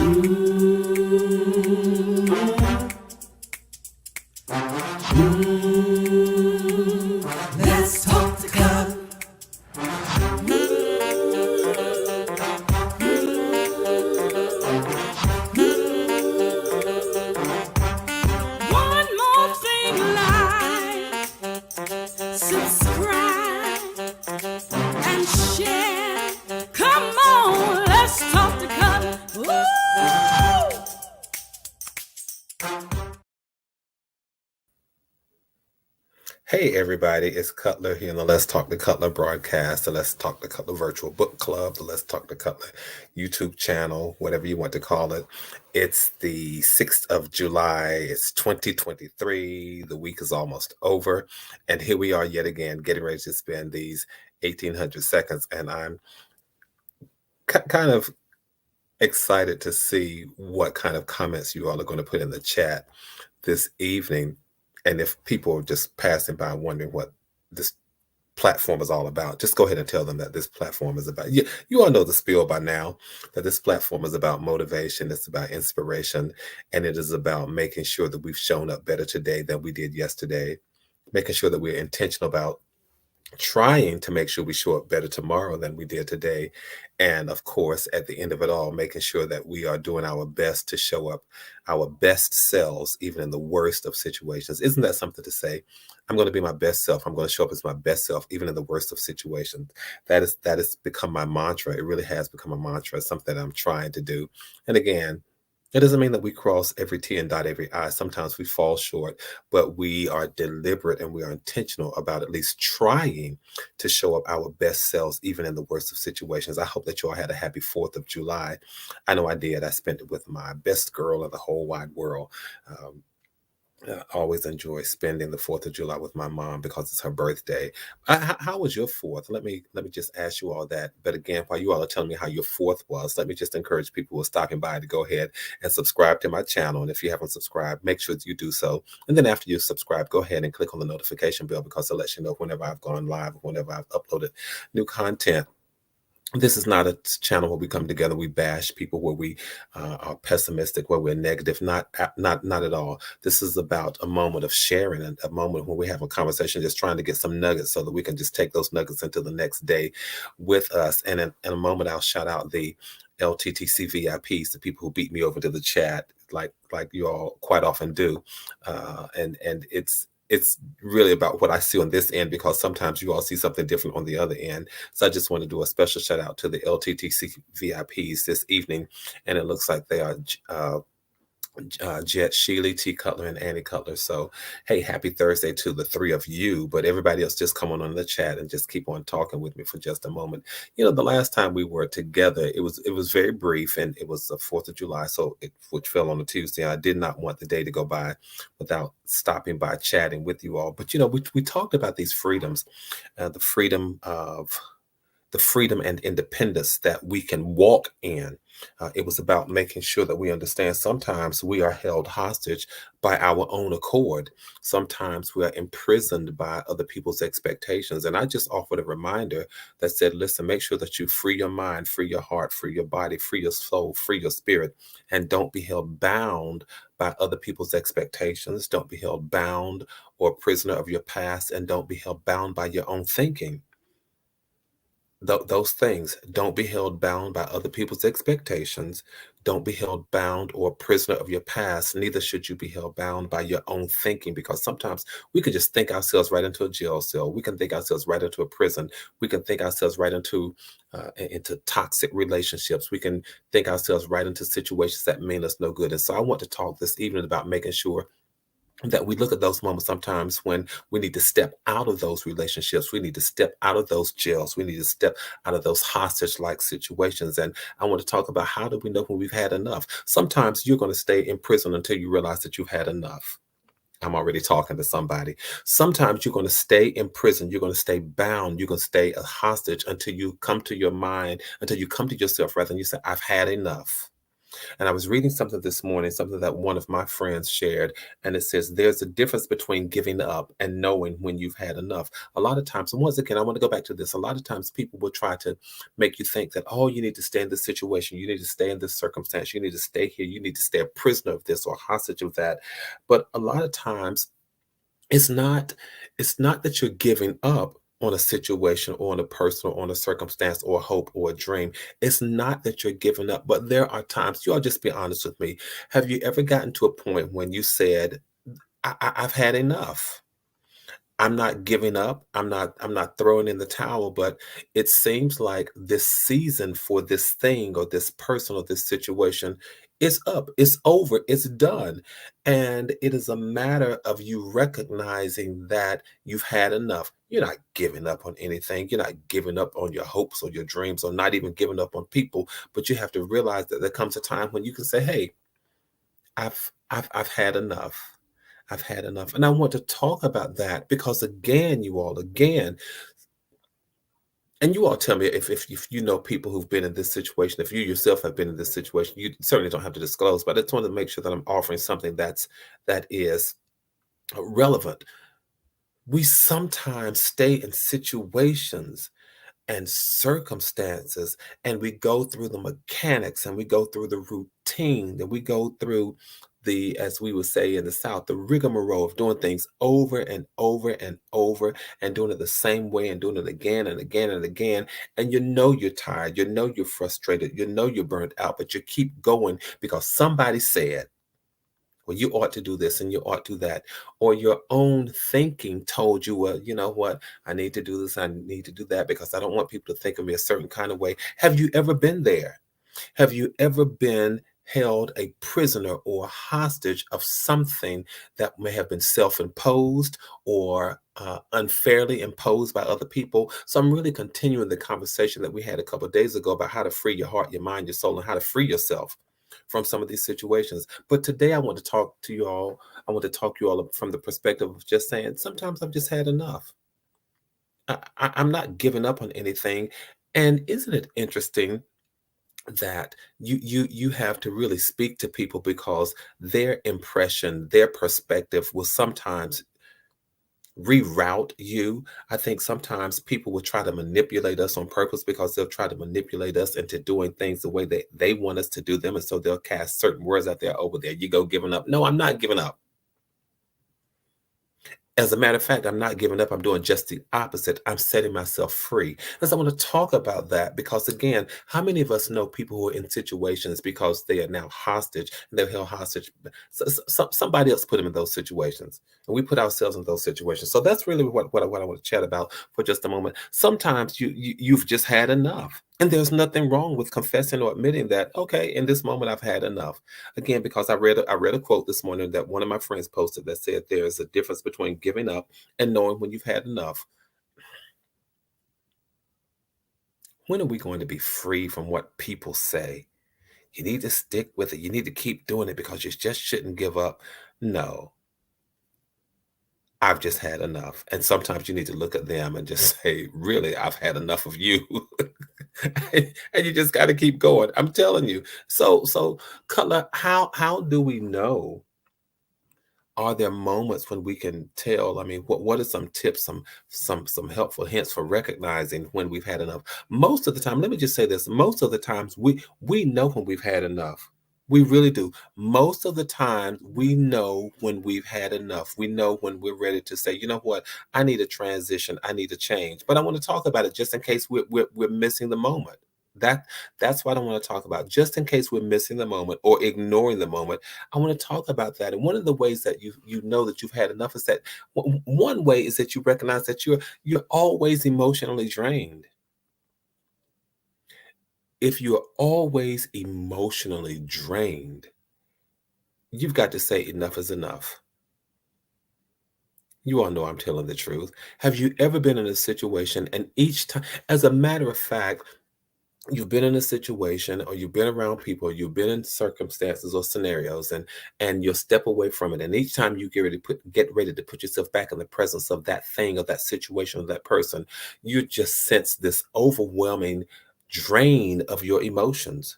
Let's talk to God. One more thing, like, subscribe, and share. Come on, let's talk to God. Woo! Hey everybody, it's Cutler here in the Let's Talk to Cutler broadcast, the Let's Talk to Cutler virtual book club, the Let's Talk to Cutler YouTube channel, whatever you want to call it. It's the 6th of July, it's 2023, the week is almost over, and here we are yet again getting ready to spend these 1800 seconds, and I'm kind of excited to see what kind of comments you all are going to put in the chat this evening. And if people are just passing by wondering what this platform is all about, just go ahead and tell them that this platform is about, you all know the spiel by now, that this platform is about motivation, it's about inspiration, and it is about making sure that we've shown up better today than we did yesterday, making sure that we're intentional about trying to make sure we show up better tomorrow than we did today. And of course, at the end of it all, making sure that we are doing our best to show up our best selves, even in the worst of situations. Isn't that something to say? I'm going to be my best self. I'm going to show up as my best self, even in the worst of situations. That has become my mantra. It really has become a mantra, something that I'm trying to do. And again, it doesn't mean that we cross every T and dot every I. Sometimes we fall short, but we are deliberate and we are intentional about at least trying to show up our best selves, even in the worst of situations. I hope that you all had a happy 4th of July. I know I did. I spent it with my best girl in the whole wide world. I always enjoy spending the 4th of July with my mom because it's her birthday. How was your 4th? Let me just ask you all that. But again, while you all are telling me how your 4th was, let me just encourage people who are stopping by to go ahead and subscribe to my channel. And if you haven't subscribed, make sure that you do so. And then after you subscribe, go ahead and click on the notification bell because it lets you know whenever I've gone live, whenever I've uploaded new content. This is not a channel where we come together, we bash people, where we are pessimistic, where we're negative. Not at all. This is about a moment of sharing, and a moment when we have a conversation, just trying to get some nuggets so that we can just take those nuggets into the next day with us. And in a moment, I'll shout out the LTTC VIPs, the people who beat me over to the chat, like you all quite often do. And it's really about what I see on this end, because sometimes you all see something different on the other end. So I just want to do a special shout out to the LTTC VIPs this evening. And it looks like they are Jet, Sheely, T. Cutler, and Annie Cutler. So, hey, happy Thursday to the three of you. But everybody else, just come on the chat and just keep on talking with me for just a moment. You know, the last time we were together, it was very brief, and it was the 4th of July, which fell on a Tuesday. I did not want the day to go by without stopping by, chatting with you all. But you know, we talked about these freedoms, the freedom and independence that we can walk in. It was about making sure that we understand sometimes we are held hostage by our own accord. Sometimes we are imprisoned by other people's expectations. And I just offered a reminder that said, listen, make sure that you free your mind, free your heart, free your body, free your soul, free your spirit, and don't be held bound by other people's expectations. Don't be held bound or a prisoner of your past, and don't be held bound by your own thinking. Those things. Don't be held bound by other people's expectations. Don't be held bound or a prisoner of your past. Neither should you be held bound by your own thinking, because sometimes we can just think ourselves right into a jail cell. We can think ourselves right into a prison. We can think ourselves right into toxic relationships. We can think ourselves right into situations that mean us no good. And so I want to talk this evening about making sure that we look at those moments sometimes when we need to step out of those relationships. We need to step out of those jails. We need to step out of those hostage-like situations. And I want to talk about, how do we know when we've had enough? Sometimes you're going to stay in prison until you realize that you've had enough. I'm already talking to somebody. Sometimes you're going to stay in prison. You're going to stay bound. You're going to stay a hostage until you come to your mind, until you come to yourself, rather, and you say, I've had enough. And I was reading something this morning, something that one of my friends shared, and it says there's a difference between giving up and knowing when you've had enough. A lot of times, and once again, I want to go back to this. A lot of times people will try to make you think that, oh, you need to stay in this situation, you need to stay in this circumstance, you need to stay here, you need to stay a prisoner of this or hostage of that. But a lot of times it's not it's not that you're giving up on a situation or on a person or on a circumstance or a hope or a dream. It's not that you're giving up, but there are times, you all just be honest with me. Have you ever gotten to a point when you said, I've had enough? I'm not giving up. I'm not throwing in the towel, but it seems like this season for this thing or this person or this situation is up. It's over. It's done. And it is a matter of you recognizing that you've had enough. You're not giving up on anything. You're not giving up on your hopes or your dreams or not even giving up on people, but you have to realize that there comes a time when you can say, "Hey, I've had enough. I've had enough." And I want to talk about that because again, you all, again, and you all tell me if you know people who've been in this situation, if you yourself have been in this situation, you certainly don't have to disclose, but I just want to make sure that I'm offering something that is relevant. We sometimes stay in situations and circumstances, and we go through the mechanics and we go through the routine and we go through the, as we would say in the South, the rigmarole of doing things over and over and over and doing it the same way and doing it again and again and again. And you know you're tired, you know you're frustrated, you know you're burnt out, but you keep going because somebody said, well, you ought to do this and you ought to do that. Or your own thinking told you, well, you know what? I need to do this. I need to do that because I don't want people to think of me a certain kind of way. Have you ever been there? Have you ever been held a prisoner or hostage of something that may have been self imposed or unfairly imposed by other people? So I'm really continuing the conversation that we had a couple of days ago about how to free your heart, your mind, your soul, and how to free yourself from some of these situations. But today I want to talk to you all. I want to talk to you all from the perspective of just saying, sometimes I've just had enough. I'm not giving up on anything. And isn't it interesting that you have to really speak to people because their impression, their perspective will sometimes reroute you. I think sometimes people will try to manipulate us on purpose because they'll try to manipulate us into doing things the way they want us to do them. And so they'll cast certain words out there. Over there, you go giving up. No, I'm not giving up. As a matter of fact, I'm not giving up. I'm doing just the opposite. I'm setting myself free. And so I want to talk about that because, again, how many of us know people who are in situations because they are now hostage and they're held hostage? Somebody else put them in those situations, and we put ourselves in those situations. So that's really what I want to chat about for just a moment. Sometimes you've just had enough. And there's nothing wrong with confessing or admitting that, okay, in this moment I've had enough. Again, because I read a quote this morning that one of my friends posted that said there's a difference between giving up and knowing when you've had enough. When are we going to be free from what people say? You need to stick with it. You need to keep doing it because you just shouldn't give up. No, I've just had enough. And sometimes you need to look at them and just say, really, I've had enough of you. And you just got to keep going. I'm telling you. So Cutler, how do we know? Are there moments when we can tell? I mean, what are some tips, some helpful hints for recognizing when we've had enough? Most of the time, let me just say this, most of the times we know when we've had enough. We really do. Most of the time we know when we've had enough. We know when we're ready to say, you know what, I need a transition, I need a change. But I want to talk about it just in case we're missing the moment. That that's what I want to talk about. Just in case we're missing the moment or ignoring the moment, I want to talk about that. And one of the ways that you know that you've had enough is that one way is that you recognize that you're always emotionally drained. If you're always emotionally drained, you've got to say enough is enough. You all know I'm telling the truth. Have you ever been in a situation and each time, as a matter of fact, you've been in a situation or you've been around people, you've been in circumstances or scenarios and you'll step away from it. And each time you get ready to put yourself back in the presence of that thing or that situation or that person, you just sense this overwhelming drain of your emotions.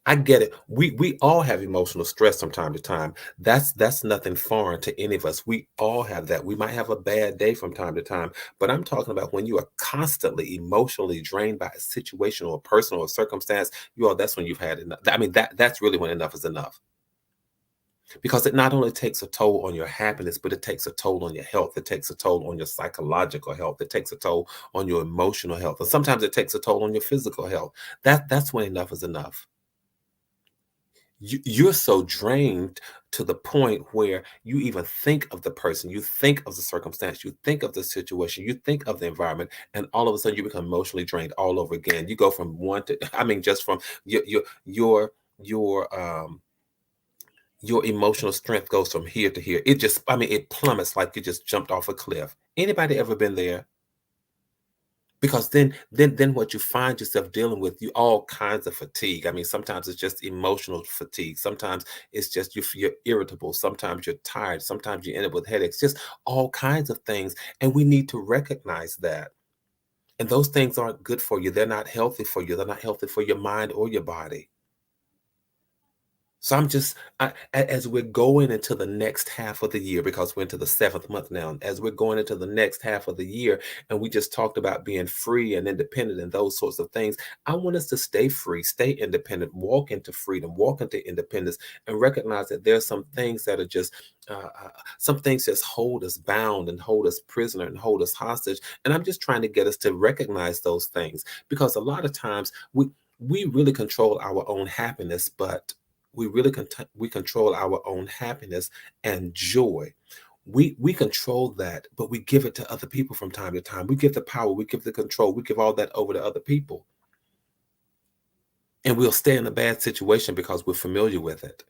I get it. We all have emotional stress from time to time. That's nothing foreign to any of us. We all have that. We might have a bad day from time to time, but I'm talking about when you are constantly emotionally drained by a situation or a person or a circumstance, that's when you've had enough. I mean, that's really when enough is enough. Because it not only takes a toll on your happiness, but it takes a toll on your health. It takes a toll on your psychological health. It takes a toll on your emotional health. And sometimes it takes a toll on your physical health. That's when enough is enough. You're so drained to the point where you even think of the person, you think of the circumstance, you think of the situation, you think of the environment, and all of a sudden you become emotionally drained all over again. You go from one to, I mean, just from your your emotional strength goes from here to here. It just, I mean, it plummets like you just jumped off a cliff. Anybody ever been there? Because then what you find yourself dealing with, you all kinds of fatigue. I mean, sometimes it's just emotional fatigue. Sometimes it's just you're irritable. Sometimes you're tired. Sometimes you end up with headaches. Just all kinds of things, and we need to recognize that. And those things aren't good for you. They're not healthy for you. They're not healthy for your mind or your body. So as we're going into the next half of the year, because we're into the seventh month now, as we're going into the next half of the year, and we just talked about being free and independent and those sorts of things, I want us to stay free, stay independent, walk into freedom, walk into independence, and recognize that there's some things that are just, some things just hold us bound and hold us prisoner and hold us hostage. And I'm just trying to get us to recognize those things, because a lot of times we really control our own happiness, but we control our own happiness and joy. We control that, but we give it to other people from time to time. We give the power, we give the control, we give all that over to other people. And we'll stay in a bad situation because we're familiar with it.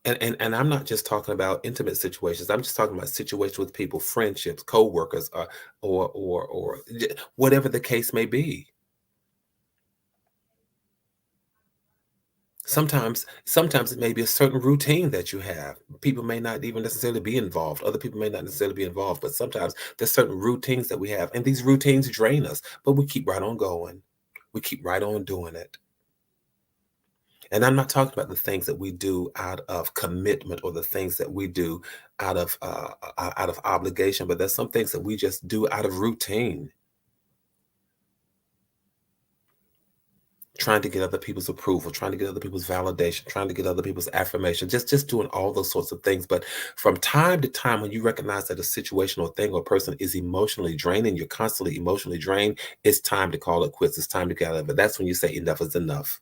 And I'm not just talking about intimate situations. I'm just talking about situations with people, friendships, co-workers, or whatever the case may be. Sometimes it may be a certain routine that you have. People may not even necessarily be involved. Other people may not necessarily be involved, but sometimes there's certain routines that we have, and these routines drain us, but we keep right on going. We keep right on doing it. And I'm not talking about the things that we do out of commitment or the things that we do out of obligation, but there's some things that we just do out of routine. Trying to get other people's approval, trying to get other people's validation, trying to get other people's affirmation, just doing all those sorts of things. But from time to time, when you recognize that a situation or thing or person is emotionally draining, you're constantly emotionally drained, it's time to call it quits. It's time to get out of it. That's when you say enough is enough.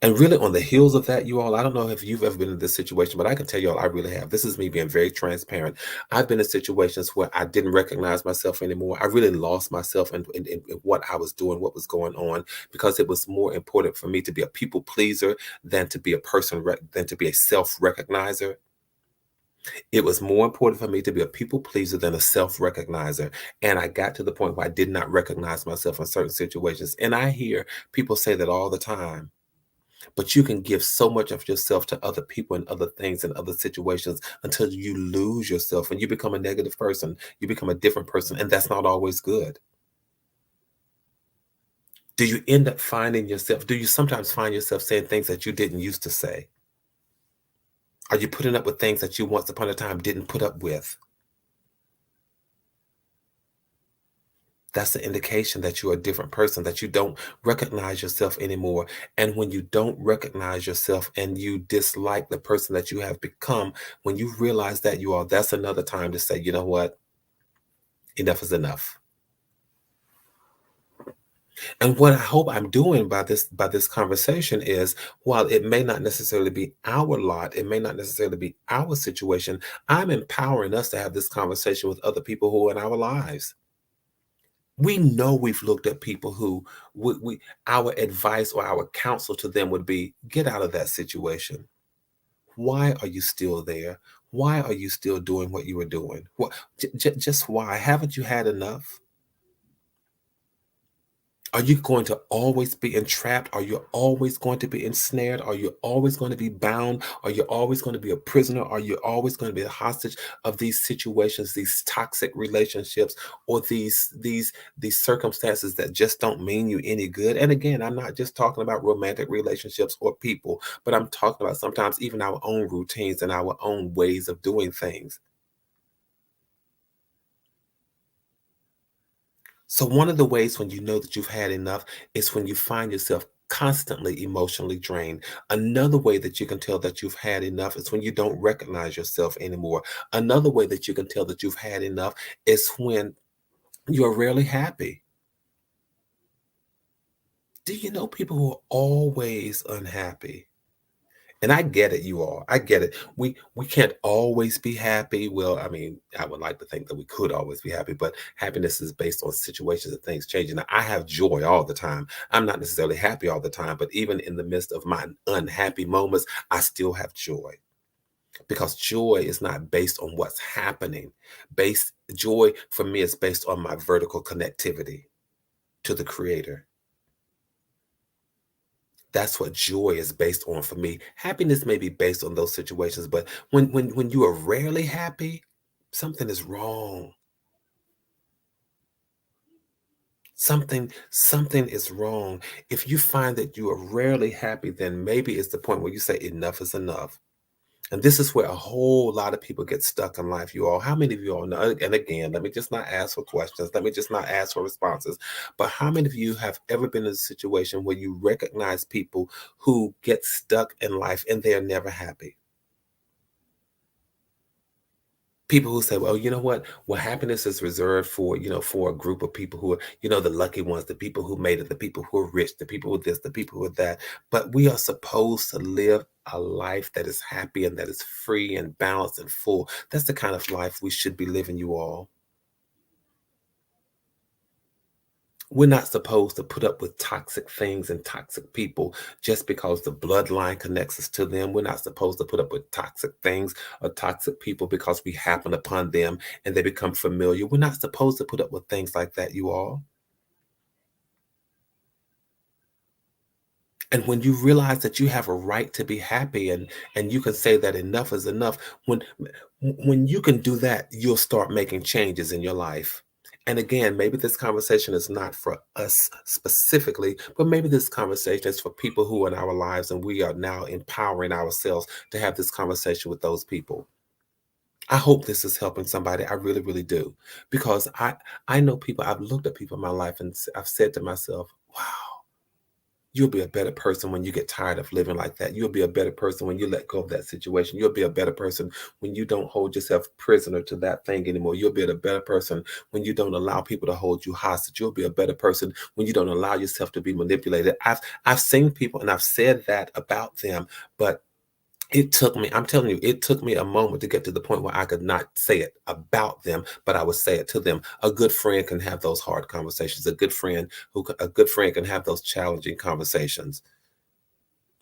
And really, on the heels of that, you all, I don't know if you've ever been in this situation, but I can tell you all, I really have. This is me being very transparent. I've been in situations where I didn't recognize myself anymore. I really lost myself in what I was doing, what was going on, because it was more important for me to be a people pleaser than to be a person, than to be a self-recognizer. It was more important for me to be a people pleaser than a self-recognizer. And I got to the point where I did not recognize myself in certain situations. And I hear people say that all the time. But you can give so much of yourself to other people and other things and other situations until you lose yourself and you become a negative person. You become a different person, and that's not always good. Do you end up finding yourself? Do you sometimes find yourself saying things that you didn't used to say? Are you putting up with things that you once upon a time didn't put up with? That's the indication that you're a different person, that you don't recognize yourself anymore. And when you don't recognize yourself and you dislike the person that you have become, when you realize that you are, that's another time to say, you know what? Enough is enough. And what I hope I'm doing by this conversation is, while it may not necessarily be our lot, it may not necessarily be our situation, I'm empowering us to have this conversation with other people who are in our lives. We know we've looked at people who our advice or our counsel to them would be, get out of that situation. Why are you still there? Why are you still doing what you were doing? What, just why? Haven't you had enough? Are you going to always be entrapped? Are you always going to be ensnared? Are you always going to be bound? Are you always going to be a prisoner? Are you always going to be a hostage of these situations, these toxic relationships, or these circumstances that just don't mean you any good? And again, I'm not just talking about romantic relationships or people, but I'm talking about sometimes even our own routines and our own ways of doing things. So, one of the ways when you know that you've had enough is when you find yourself constantly emotionally drained. Another way that you can tell that you've had enough is when you don't recognize yourself anymore. Another way that you can tell that you've had enough is when you're rarely happy. Do you know people who are always unhappy? And I get it, you all. I get it. We can't always be happy. Well, I mean, I would like to think that we could always be happy, but happiness is based on situations and things changing. Now, I have joy all the time. I'm not necessarily happy all the time, but even in the midst of my unhappy moments, I still have joy because joy is not based on what's happening. Based joy for me is based on my vertical connectivity to the creator. That's what joy is based on for me. Happiness may be based on those situations, but when you are rarely happy, something is wrong. Something is wrong. If you find that you are rarely happy, then maybe it's the point where you say enough is enough. And this is where a whole lot of people get stuck in life, you all. How many of you all know? And again, let me just not ask for questions. Let me just not ask for responses. But how many of you have ever been in a situation where you recognize people who get stuck in life and they're never happy? People who say, well, you know what? Well, happiness is reserved for, for a group of people who are, the lucky ones, the people who made it, the people who are rich, the people with this, the people with that. But we are supposed to live a life that is happy and that is free and balanced and full. That's the kind of life we should be living, you all. We're not supposed to put up with toxic things and toxic people just because the bloodline connects us to them. We're not supposed to put up with toxic things or toxic people because we happen upon them and they become familiar. We're not supposed to put up with things like that, you all. And when you realize that you have a right to be happy and you can say that enough is enough, when you can do that, you'll start making changes in your life. And again, maybe this conversation is not for us specifically, but maybe this conversation is for people who are in our lives and we are now empowering ourselves to have this conversation with those people. I hope this is helping somebody. I really, really do. Because I know people, I've looked at people in my life and I've said to myself, wow. You'll be a better person when you get tired of living like that. You'll be a better person when you let go of that situation. You'll be a better person when you don't hold yourself prisoner to that thing anymore. You'll be a better person when you don't allow people to hold you hostage. You'll be a better person when you don't allow yourself to be manipulated. I've seen people and I've said that about them, but it took me, I'm telling you, it took me a moment to get to the point where I could not say it about them, but I would say it to them. A good friend can have those hard conversations. A good friend can have those challenging conversations.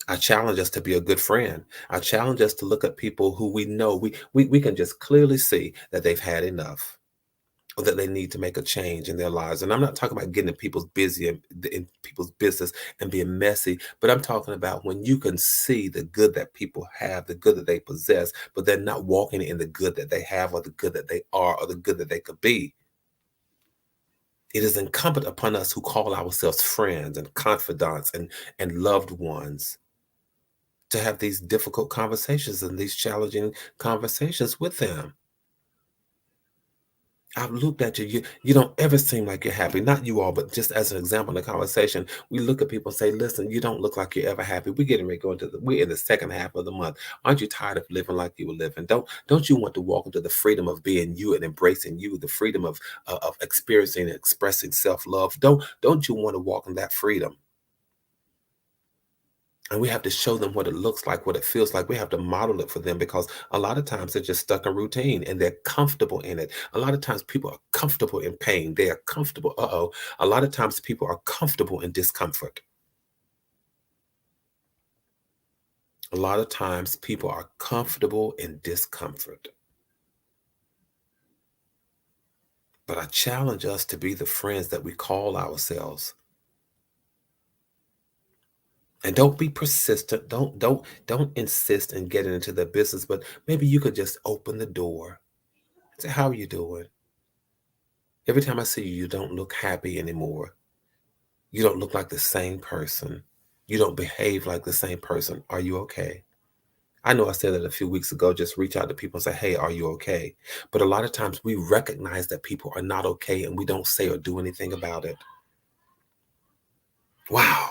I challenge us to be a good friend. I challenge us to look at people who we know we can just clearly see that they've had enough or that they need to make a change in their lives. And I'm not talking about getting in people's business and being messy, but I'm talking about when you can see the good that people have, the good that they possess, but they're not walking in the good that they have or the good that they are or the good that they could be. It is incumbent upon us who call ourselves friends and confidants and loved ones to have these difficult conversations and these challenging conversations with them. I've looked at you. You don't ever seem like you're happy. Not you all, but just as an example in the conversation, we look at people and say, listen, you don't look like you're ever happy. We're getting ready to go we're in the second half of the month. Aren't you tired of living like you were living? Don't you want to walk into the freedom of being you and embracing you, the freedom of experiencing and expressing self-love? Don't you want to walk in that freedom? And we have to show them what it looks like, what it feels like. We have to model it for them because a lot of times they're just stuck in routine and they're comfortable in it. A lot of times people are comfortable in pain. They are comfortable. A lot of times people are comfortable in discomfort. A lot of times people are comfortable in discomfort. But I challenge us to be the friends that we call ourselves. And don't be persistent. Don't insist in getting into their business, but maybe you could just open the door. Say, how are you doing? Every time I see you, you don't look happy anymore. You don't look like the same person. You don't behave like the same person. Are you okay? I know I said that a few weeks ago, just reach out to people and say, hey, are you okay? But a lot of times we recognize that people are not okay and we don't say or do anything about it. Wow.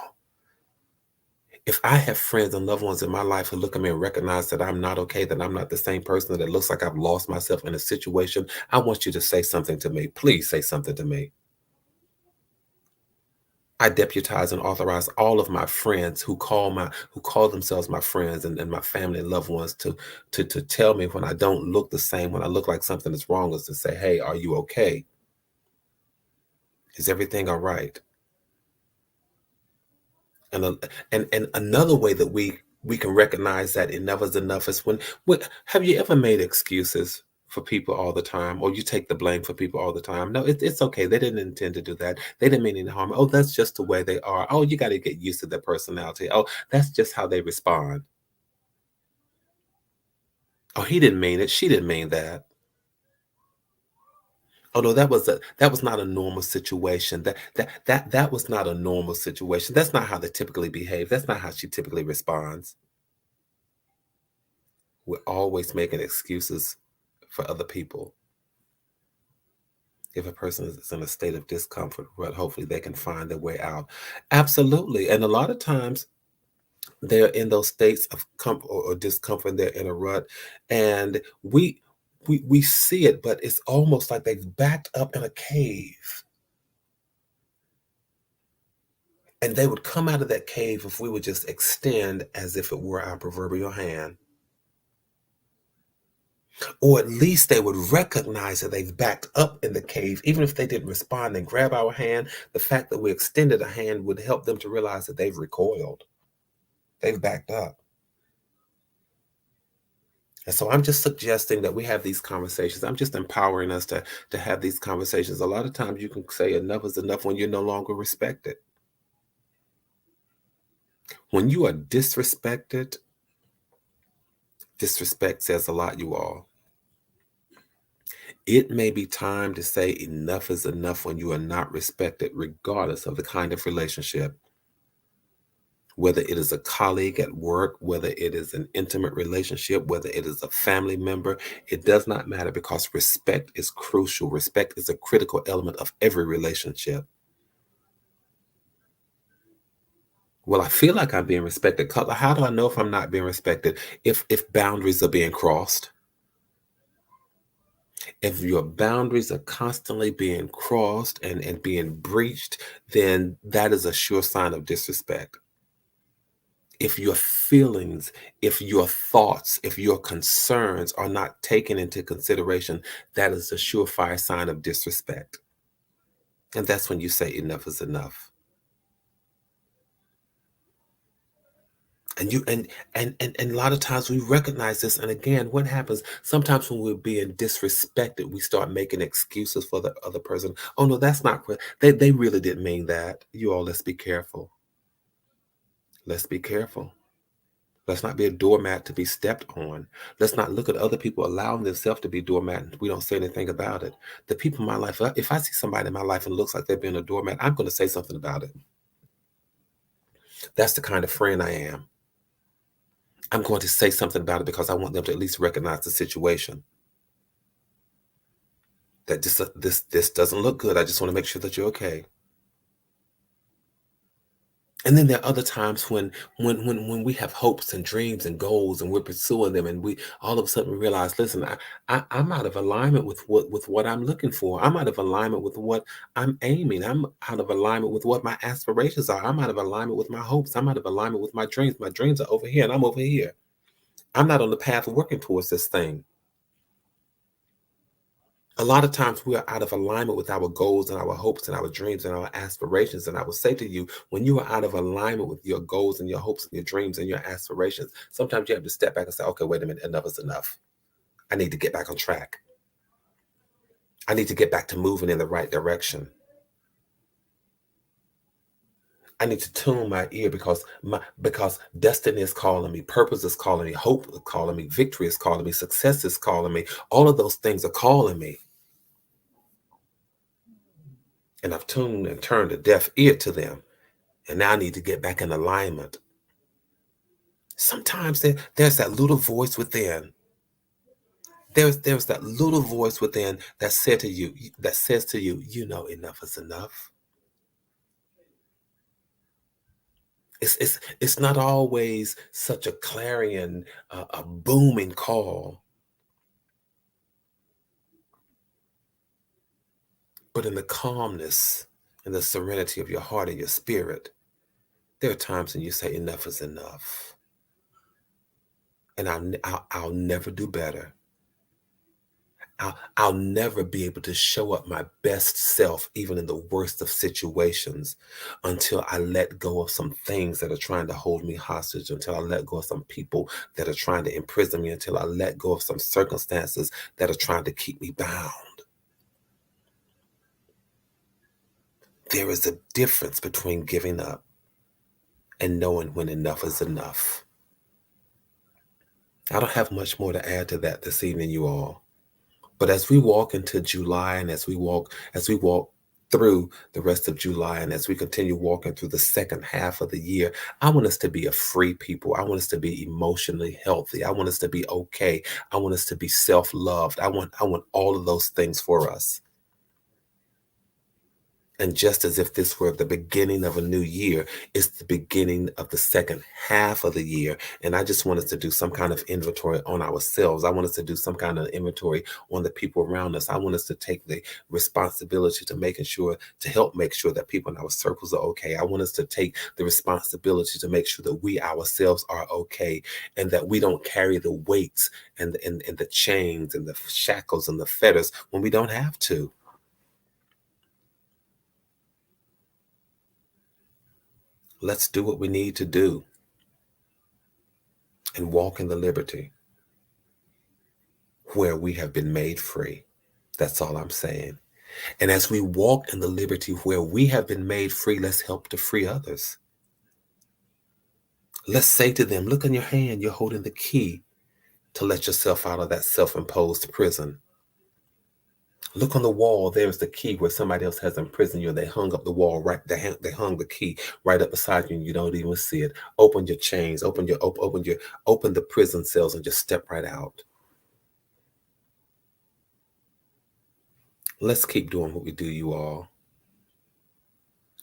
If I have friends and loved ones in my life who look at me and recognize that I'm not okay, that I'm not the same person, that it looks like I've lost myself in a situation, I want you to say something to me. Please say something to me. I deputize and authorize all of my friends who call themselves my friends and my family and loved ones to tell me when I don't look the same, when I look like something is wrong, is to say, hey, are you okay? Is everything all right? And and another way that we can recognize that enough is enough is when have you ever made excuses for people all the time, or you take the blame for people all the time? No, it's okay. They didn't intend to do that. They didn't mean any harm. Oh, that's just the way they are. Oh, you got to get used to their personality. Oh, that's just how they respond. Oh, he didn't mean it. She didn't mean that. Oh no, that was not a normal situation. That was not a normal situation. That's not how they typically behave. That's not how she typically responds. We're always making excuses for other people. If a person is in a state of discomfort, well, hopefully they can find their way out. Absolutely. And a lot of times they're in those states of comfort or discomfort, they're in a rut. And we see it, but it's almost like they've backed up in a cave. And they would come out of that cave if we would just extend as if it were our proverbial hand. Or at least they would recognize that they've backed up in the cave, even if they didn't respond and grab our hand. The fact that we extended a hand would help them to realize that they've recoiled, they've backed up. And so I'm just suggesting that we have these conversations. I'm just empowering us to have these conversations. A lot of times you can say enough is enough when you're no longer respected. When you are disrespected, disrespect says a lot, you all. It may be time to say enough is enough when you are not respected, regardless of the kind of relationship. Whether it is a colleague at work, whether it is an intimate relationship, whether it is a family member, it does not matter because respect is crucial. Respect is a critical element of every relationship. Well, I feel like I'm being respected. How do I know if I'm not being respected? If boundaries are being crossed. If your boundaries are constantly being crossed and being breached, then that is a sure sign of disrespect. If your feelings, if your thoughts, if your concerns are not taken into consideration, that is a surefire sign of disrespect. And that's when you say enough is enough. And you and a lot of times we recognize this. And again, what happens sometimes when we're being disrespected, we start making excuses for the other person. Oh no, that's not they really didn't mean that. You all, let's be careful. Let's be careful. Let's not be a doormat to be stepped on. Let's not look at other people allowing themselves to be doormat and we don't say anything about it. The people in my life, if I see somebody in my life and it looks like they're being a doormat, I'm going to say something about it. That's the kind of friend I am. I'm going to say something about it because I want them to at least recognize the situation. That this doesn't look good. I just want to make sure that you're okay. And then there are other times when we have hopes and dreams and goals and we're pursuing them and we all of a sudden we realize, listen, I'm out of alignment with what I'm looking for. I'm out of alignment with what I'm aiming. I'm out of alignment with what my aspirations are. I'm out of alignment with my hopes. I'm out of alignment with my dreams. My dreams are over here and I'm over here. I'm not on the path of working towards this thing. A lot of times we are out of alignment with our goals and our hopes and our dreams and our aspirations. And I will say to you, when you are out of alignment with your goals and your hopes and your dreams and your aspirations, sometimes you have to step back and say, okay, wait a minute, enough is enough. I need to get back on track. I need to get back to moving in the right direction. I need to tune my ear because destiny is calling me, purpose is calling me, hope is calling me, victory is calling me, success is calling me. All of those things are calling me. And I've tuned and turned a deaf ear to them. And now I need to get back in alignment. Sometimes there's that little voice within. There's that little voice within that says to you, you know, enough is enough. It's not always such a clarion, a booming call, but in the calmness and the serenity of your heart and your spirit, there are times when you say enough is enough, and I'll never do better. I'll never be able to show up my best self, even in the worst of situations, until I let go of some things that are trying to hold me hostage, until I let go of some people that are trying to imprison me, until I let go of some circumstances that are trying to keep me bound. There is a difference between giving up and knowing when enough is enough. I don't have much more to add to that this evening, you all. But as we walk into July and as we walk through the rest of July and as we continue walking through the second half of the year, I want us to be a free people. I want us to be emotionally healthy. I want us to be okay. I want us to be self-loved. I want all of those things for us. And just as if this were the beginning of a new year, it's the beginning of the second half of the year. And I just want us to do some kind of inventory on ourselves. I want us to do some kind of inventory on the people around us. I want us to take the responsibility to help make sure that people in our circles are okay. I want us to take the responsibility to make sure that we ourselves are okay and that we don't carry the weights and the chains and the shackles and the fetters when we don't have to. Let's do what we need to do and walk in the liberty where we have been made free. That's all I'm saying. And as we walk in the liberty where we have been made free, let's help to free others. Let's say to them, look in your hand, you're holding the key to let yourself out of that self-imposed prison. Look on the wall, there's the key where somebody else has imprisoned you and they hung up the wall right, they hung the key right up beside you and you don't even see it. Open your chains, open the prison cells and just step right out. Let's keep doing what we do, you all.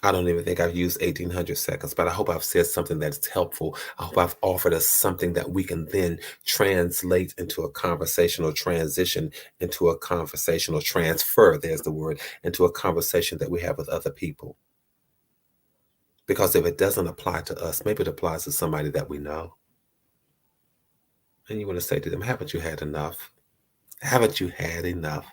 I don't even think I've used 1800 seconds, but I hope I've said something that's helpful. I hope I've offered us something that we can then translate into a conversational transition, into a conversational transfer, there's the word, into a conversation that we have with other people. Because if it doesn't apply to us, maybe it applies to somebody that we know. And you want to say to them, haven't you had enough? Haven't you had enough?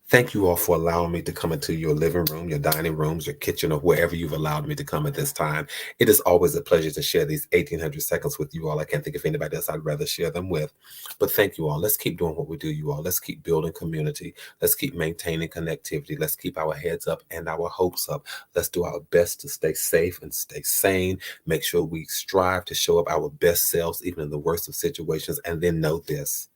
Thank you all for allowing me to come into your living room, your dining rooms, your kitchen, or wherever you've allowed me to come at this time. It is always a pleasure to share these 1800 seconds with you all. I can't think of anybody else I'd rather share them with. But thank you all. Let's keep doing what we do, you all. Let's keep building community. Let's keep maintaining connectivity. Let's keep our heads up and our hopes up. Let's do our best to stay safe and stay sane. Make sure we strive to show up our best selves, even in the worst of situations. And then know this,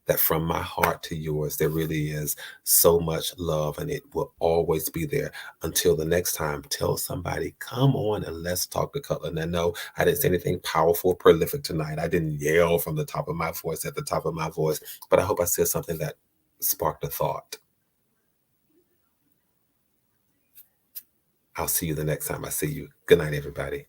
that from my heart to yours, there really is so much love and it will always be there. Until the next time, tell somebody, come on and let's talk to Cutler. And I know I didn't say anything powerful or prolific tonight. I didn't yell from the top of my voice at the top of my voice, but I hope I said something that sparked a thought. I'll see you the next time I see you. Good night, everybody.